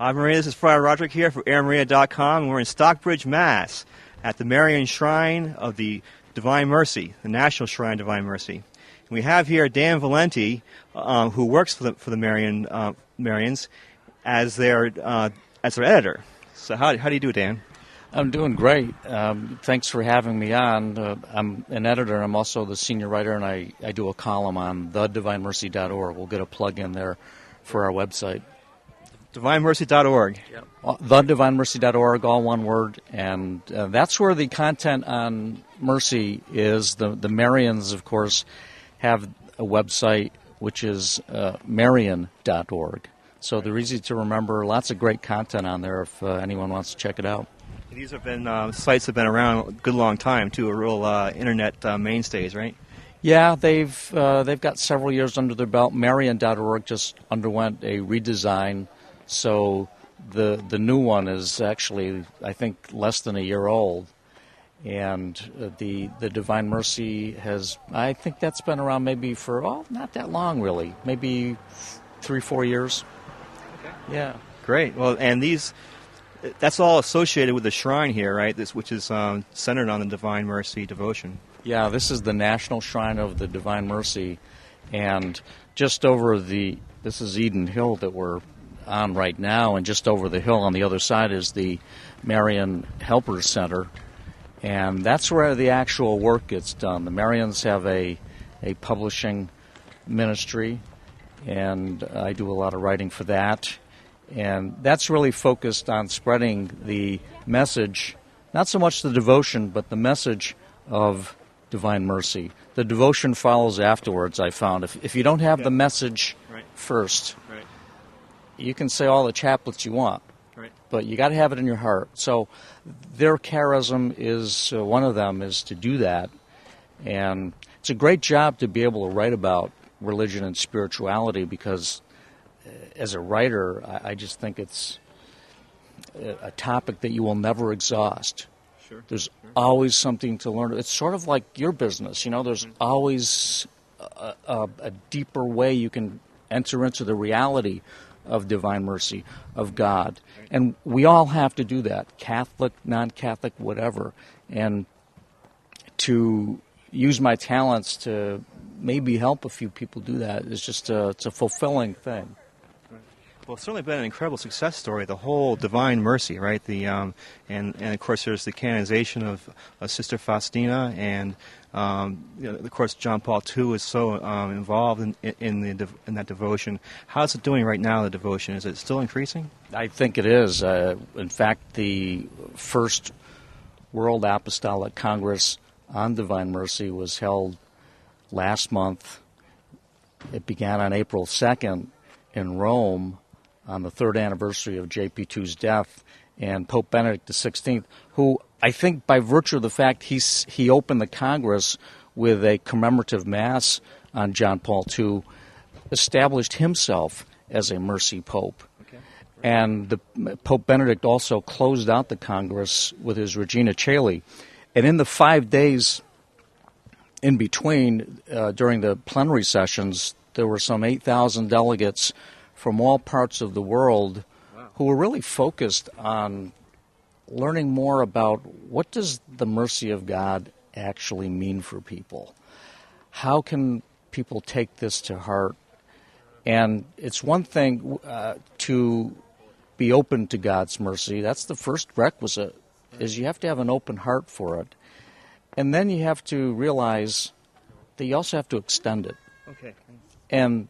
Ave Maria, this is Friar Roderic here for AIARIA.com. We're in Stockbridge, Mass. at the Marian Shrine of the Divine Mercy, the National Shrine of Divine Mercy. And we have here Dan Valenti, who works for the Marians as their editor. So how do you do, Dan? I'm doing great. Thanks for having me on. I'm an editor. I'm also the senior writer, and I do a column on thedivinemercy.org. We'll get a plug in there for our website. DivineMercy.org. Yep. Thedivinemercy.org, all one word. And that's where the content on mercy is. The Marians, of course, have a website which is Marian.org. So they're easy to remember. Lots of great content on there if anyone wants to check it out. These have been sites have been around a good long time too, a real internet mainstays, right? Yeah, they've got several years under their belt. Marian.org just underwent a redesign, so the new one is actually, I think, less than a year old, and the Divine Mercy has, I think that's been around maybe for not that long really, maybe 3-4 years. Okay. Yeah. Great. Well, and that's all associated with the shrine here, right? Which is centered on the Divine Mercy devotion. Yeah, this is the National Shrine of the Divine Mercy, and just over this is Eden Hill that we're on right now, and just over the hill on the other side is the Marian Helpers Center, and that's where the actual work gets done. The Marians have a publishing ministry, and I do a lot of writing for that. And that's really focused on spreading the message, not so much the devotion, but the message of Divine Mercy. The devotion follows afterwards, I found. If you don't have the message first, you can say all the chaplets you want, but you got to have it in your heart. So their charism is, one of them is to do that. And it's a great job to be able to write about religion and spirituality, because as a writer, I just think it's a topic that you will never exhaust. Sure. There's always something to learn. It's sort of like your business, you know. There's always a deeper way you can enter into the reality of Divine Mercy, of God. And we all have to do that, Catholic, non-Catholic, whatever. And to use my talents to maybe help a few people do that is just it's a fulfilling thing. Well, it's certainly been an incredible success story, the whole Divine Mercy, right? And of course there's the canonization of Sister Faustina, and of course John Paul II is so involved in that devotion. How's it doing right now, the devotion? Is it still increasing? I think it is. In fact, the first World Apostolic Congress on Divine Mercy was held last month. It began on April 2nd in Rome, on the third anniversary of JP2's death, and Pope Benedict XVI, who I think by virtue of the fact he opened the Congress with a commemorative Mass on John Paul II, established himself as a mercy pope. Okay. And Pope Benedict also closed out the Congress with his Regina Caeli. And in the 5 days in between, during the plenary sessions, there were some 8,000 delegates from all parts of the world who were really focused on learning more about what does the mercy of God actually mean for people. How can people take this to heart? And it's one thing to be open to God's mercy. That's the first requisite, is you have to have an open heart for it. And then you have to realize that you also have to extend it. Okay. And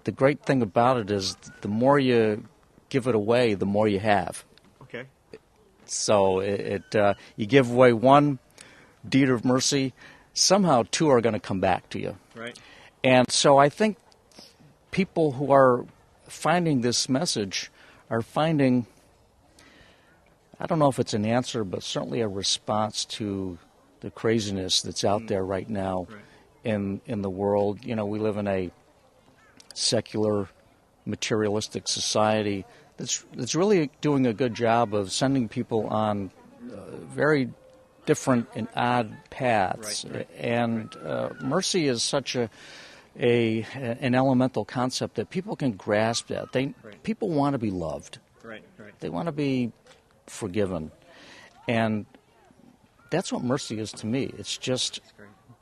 the great thing about it is the more you give it away, the more you have. Okay. So you give away one deed of mercy, somehow two are going to come back to you. Right. And so I think people who are finding this message are finding, I don't know if it's an answer, but certainly a response to the craziness that's out there right now in the world. You know, we live in a secular, materialistic society that's really doing a good job of sending people on very different and odd paths. Right. And mercy is such an elemental concept that people can grasp that. People want to be loved. Right, right. They want to be forgiven. And that's what mercy is to me. It's just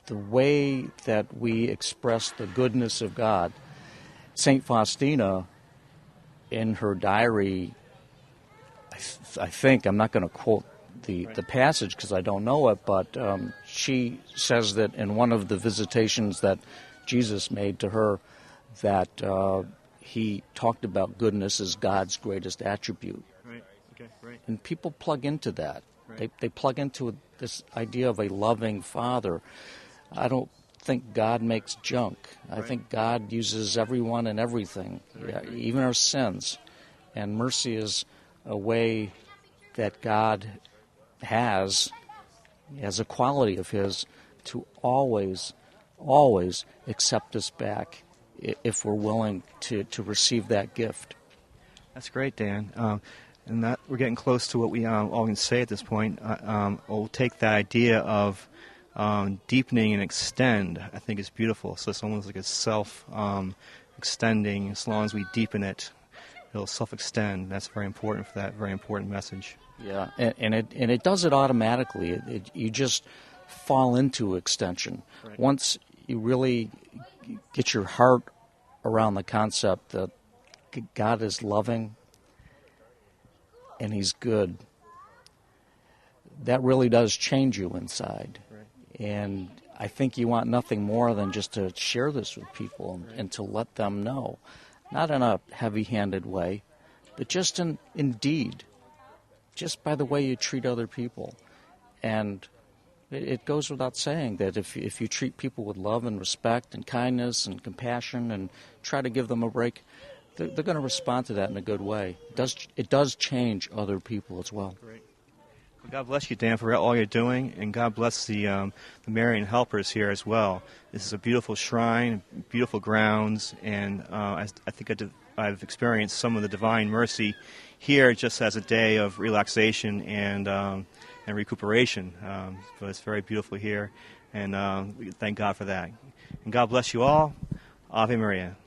the way that we express the goodness of God. St. Faustina, in her diary, I think, I'm not going to quote the passage because I don't know it, but she says that in one of the visitations that Jesus made to her, that he talked about goodness as God's greatest attribute. Right, okay, right. And people plug into that. Right. They plug into this idea of a loving Father. I don't think God makes junk. I think God uses everyone and everything, even our sins. And mercy is a way that God has, as a quality of His, to always, always accept us back if we're willing to receive that gift. That's great, Dan. And that we're getting close to what we all can say at this point. We'll take that idea of deepening and extend. I think it's beautiful. So it's almost like a self-extending. As long as we deepen it, it'll self-extend. That's very important for that very important message. Yeah, and it does it automatically. You just fall into extension. Right. Once you really get your heart around the concept that God is loving and He's good, that really does change you inside. Right. And I think you want nothing more than just to share this with people and to let them know. Not in a heavy-handed way, but just in deed. Just by the way you treat other people. And it goes without saying that if you treat people with love and respect and kindness and compassion and try to give them a break, they're going to respond to that in a good way. It does change other people as well. Great. Well, God bless you, Dan, for all you're doing, and God bless the Marian helpers here as well. This is a beautiful shrine, beautiful grounds, and I think I've experienced some of the divine mercy here just as a day of relaxation and recuperation. But it's very beautiful here, and we thank God for that. And God bless you all. Ave Maria.